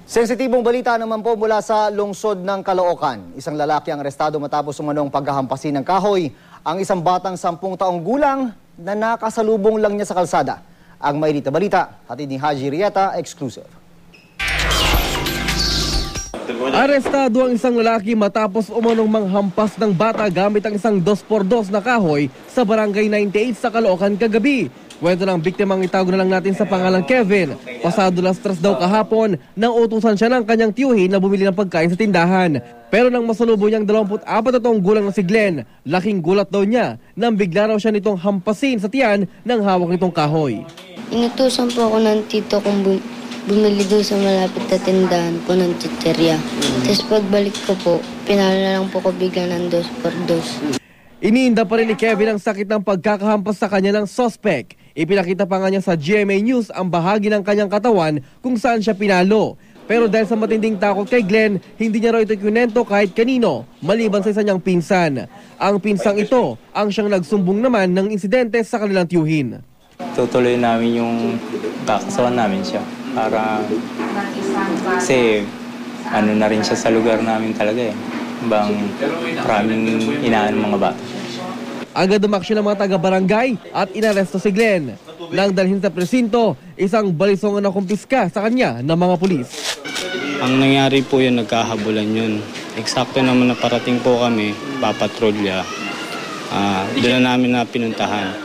Sensitibong balita naman po mula sa lungsod ng Caloocan. Isang lalaki ang arestado matapos umanong paghahampasin ng kahoy ang isang batang 10 taong gulang na nakasalubong lang niya sa kalsada. Ang mainit na balita, hatid ni Haji Rieta, exclusive. Arestado ang isang lalaki matapos umanong manghampas ng bata gamit ang isang 2x2 na kahoy sa Barangay 98 sa Caloocan kagabi. Kwento ng biktimang itago na lang natin sa pangalan Kevin. Pasado 3:00 daw kahapon nang utusan siya ng kanyang tiyuhin na bumili ng pagkain sa tindahan. Pero nang masalubong niyang 24 na taong gulang na si Glenn, laking gulat daw niya nang bigla raw siya nitong hampasin sa tiyan ng hawak nitong kahoy. Inutusan po ako ng tito kong bumili doon sa malapit na tindahan po ng chicherya. Tapos pagbalik ko po, pinalo na lang po ko bigla ng 2x2. Iniinda pa rin ni Kevin ang sakit ng pagkakahampas sa kanya ng suspect. Ipinakita pa nga niya sa GMA News ang bahagi ng kanyang katawan kung saan siya pinalo. Pero dahil sa matinding takot kay Glenn, hindi niya raw ito kinento kahit kanino, maliban sa isa niyang pinsan. Ang pinsang ito ang siyang nagsumbong naman ng insidente sa kanilang tiyuhin. Tutuloy namin yung kakasawan namin siya para kasi ano na rin siya sa lugar namin talaga eh. Bang maraming inaan mga bata. Agad umaksyon ng mga taga-barangay at inaresto si Glenn. Nang dalhin sa presinto, isang balisong na kumpiska sa kanya ng mga pulis. Ang nangyari po yun, nagkahabulan yun. Eksakto naman na parating po kami, papatrolya. Doon na namin na pinuntahan.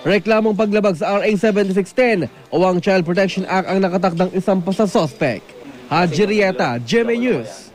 Reklamong paglabag sa RA 7610 o ang Child Protection Act ang nakatakdang isampa sa suspect. Haji Rieta, GMA News.